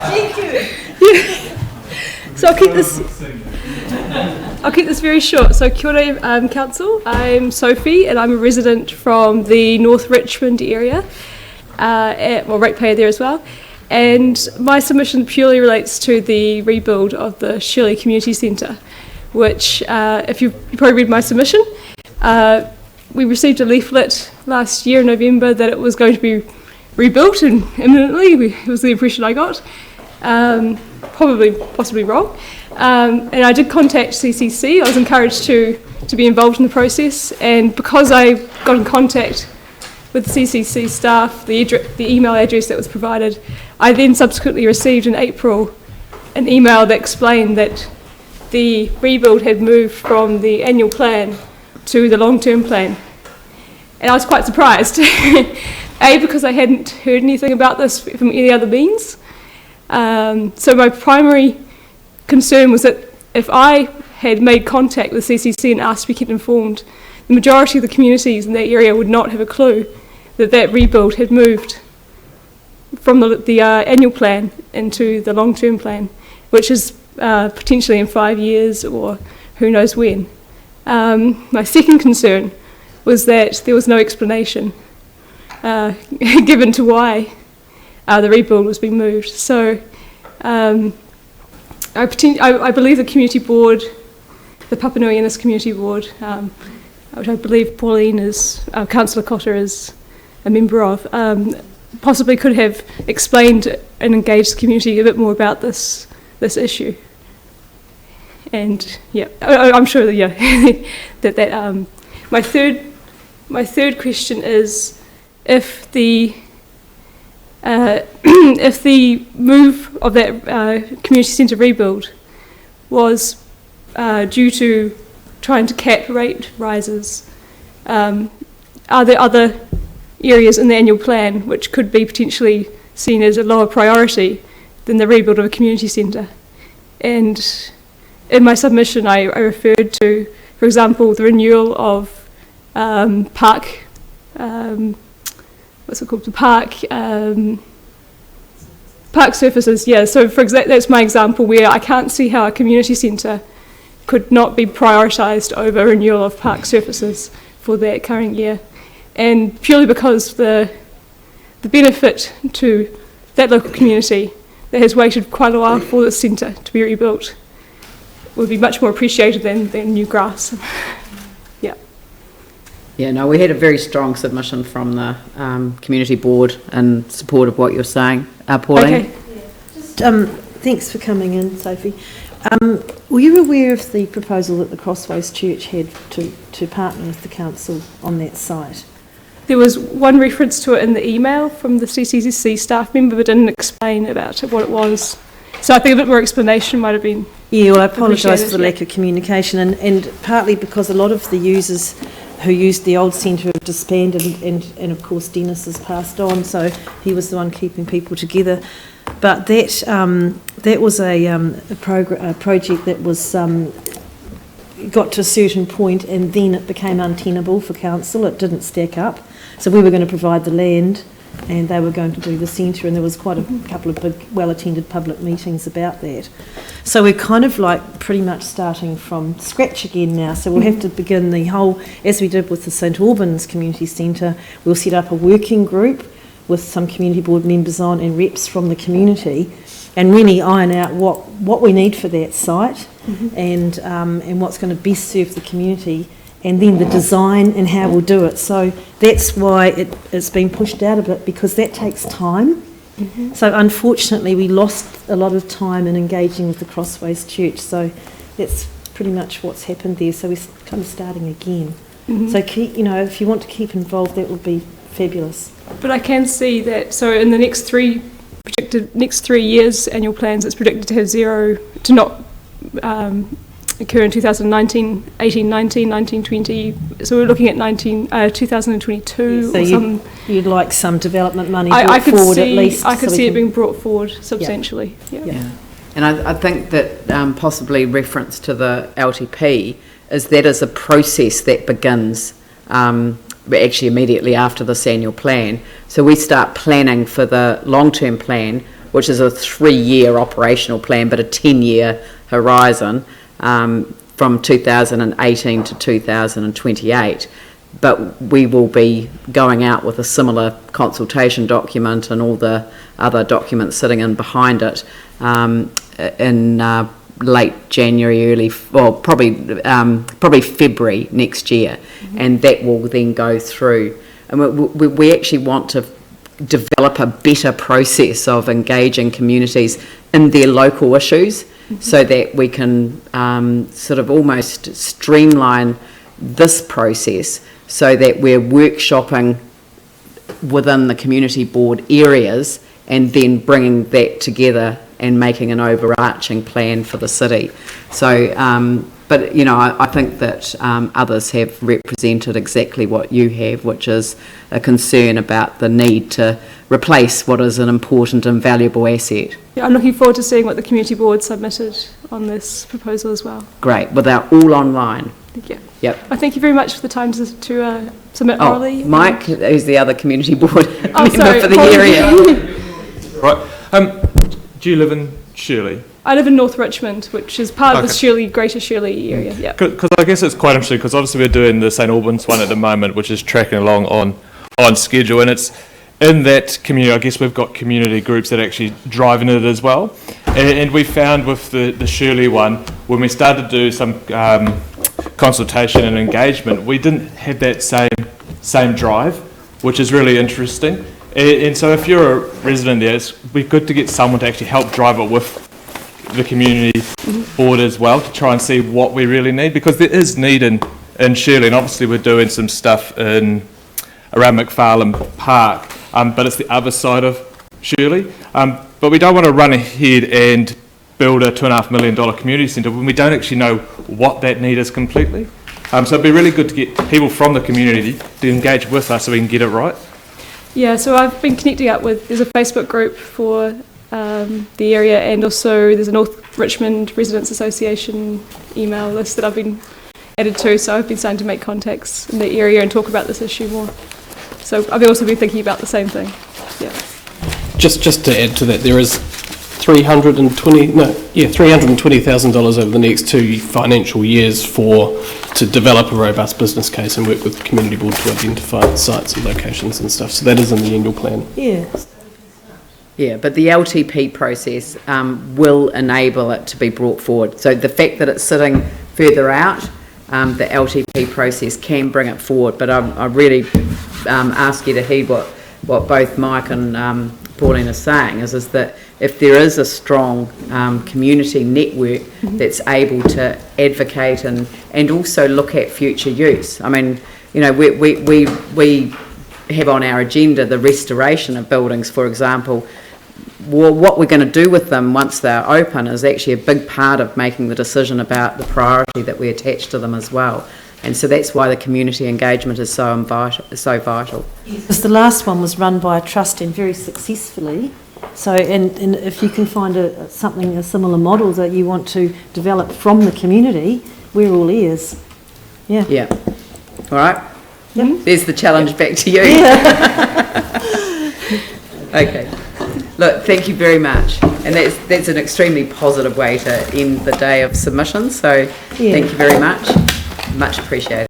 Thank you. So I'll keep this very short. So kia ora, Council. I'm Sophie and I'm a resident from the North Richmond area, ratepayer there as well. And my submission purely relates to the rebuild of the Shirley Community Centre, which, if you've probably read my submission, we received a leaflet last year in November that it was going to be rebuilt and imminently. It was the impression I got. Possibly wrong. And I did contact CCC. I was encouraged to be involved in the process, and because I got in contact with the CCC staff, the email address that was provided, I then subsequently received in April an email that explained that the rebuild had moved from the annual plan to the long-term plan. And I was quite surprised, A, because I hadn't heard anything about this from any other means. So my primary concern was that if I had made contact with CCC and asked to be kept informed, the majority of the communities in that area would not have a clue that rebuild had moved from the annual plan into the long-term plan, which is potentially in 5 years or who knows when. My second concern was that there was no explanation given to why the rebuild was being moved. So I believe the community board, the Papanui Innes Community Board, which I believe Pauline is, Councillor Cotter is a member of, possibly could have explained and engaged the community a bit more about this issue. And yeah, I'm sure that my third question is if the move of that community centre rebuild was due to trying to cap rate rises, are there other areas in the annual plan which could be potentially seen as a lower priority than the rebuild of a community centre? And in my submission I referred to, for example, the renewal of park, park surfaces, yeah. So for example, that's my example where I can't see how a community centre could not be prioritised over renewal of park surfaces for that current year. And purely because the benefit to that local community that has waited quite a while for the centre to be rebuilt would be much more appreciated than new grass. Yeah. Yeah, no, we had a very strong submission from the community board in support of what you're saying. Pauline? Okay. Thanks for coming in, Sophie. Were you aware of the proposal that the Crossways Church had to partner with the council on that site? There was one reference to it in the email from the CCC staff member, but didn't explain about it, what it was. So I think a bit more explanation might have been. Yeah, well, I apologise for the lack of communication, and partly because a lot of the users who used the old centre have disbanded, and of course Dennis has passed on, so he was the one keeping people together. But that was a project that was got to a certain point, and then it became untenable for council. It didn't stack up, so we were going to provide the land, and they were going to do the centre, and there was quite a couple of big, well-attended public meetings about that. So we're kind of like pretty much starting from scratch again now. So we'll have to begin the whole, as we did with the St Albans Community Centre, we'll set up a working group with some community board members on and reps from the community, and really iron out what we need for that site, and what's going to best serve the community, and then the design and how we'll do it. So that's why it's been pushed out a bit, because that takes time. So unfortunately we lost a lot of time in engaging with the Crossways Church, so that's pretty much what's happened there. So we're kind of starting again. So if you want to keep involved, that would be fabulous. But I can see that, so in the next 3 years annual plans, it's predicted to have zero, to not occur in 2019, 18, 19, 19, 20. So we're looking at 2022. Yeah, so you'd like some development money brought forward at least. I could see it being brought forward substantially. Yeah. And I think that possibly reference to the LTP is that is a process that begins actually immediately after this annual plan. So we start planning for the long-term plan which is a 3-year operational plan, but a 10-year horizon from 2018 to 2028. But we will be going out with a similar consultation document and all the other documents sitting in behind it in late January, probably February next year, and that will then go through. And we actually want to develop a better process of engaging communities in their local issues, so that we can sort of almost streamline this process, so that we're workshopping within the community board areas and then bringing that together and making an overarching plan for the city. So, but you know, I think that others have represented exactly what you have, which is a concern about the need to replace what is an important and valuable asset. Yeah, I'm looking forward to seeing what the community board submitted on this proposal as well. Great. Well, they're all online. Thank you. Yep. Well, thank you very much for the time to submit orally. Mike, who's the other community board member sorry, for the area. Right. Do you live in Shirley? I live in North Richmond, which is part of the Greater Shirley area. Yeah. Because I guess it's quite interesting, because obviously we're doing the St Albans one at the moment, which is tracking along on schedule, and it's in that community. I guess we've got community groups that are actually driving it as well, and we found with the Shirley one, when we started to do some consultation and engagement, we didn't have that same drive, which is really interesting. And so if you're a resident there, it's be good to get someone to actually help drive it with the community board as well, to try and see what we really need, because there is need in Shirley, and obviously we're doing some stuff around McFarlane Park, but it's the other side of Shirley. But we don't want to run ahead and build a $2.5 million community centre when we don't actually know what that need is completely. So it'd be really good to get people from the community to engage with us so we can get it right. Yeah, so I've been connecting up with, there's a Facebook group for the area, and also there's a North Richmond Residents Association email list that I've been added to, so I've been starting to make contacts in the area and talk about this issue more. So I've also been thinking about the same thing. Yeah. Just to add to that, there is $320,000 over the next 2 financial years to develop a robust business case and work with the community board to identify sites and locations and stuff. So that is in the annual plan. Yeah. Yeah, but the LTP process will enable it to be brought forward. So the fact that it's sitting further out, the LTP process can bring it forward. But I really ask you to heed what both Mike and Pauline are saying, is that if there is a strong community network that's able to advocate and also look at future use. I mean, you know, we have on our agenda the restoration of buildings, for example. Well, what we're going to do with them once they're open is actually a big part of making the decision about the priority that we attach to them as well. And so that's why the community engagement is so vital. Because the last one was run by a trust and very successfully. So, and if you can find a similar model that you want to develop from the community, we're all ears. Yeah. Yeah. All right. Yep. There's the challenge back to you. Okay. Look, thank you very much. And that's an extremely positive way to end the day of submissions. So thank you very much. Much appreciated.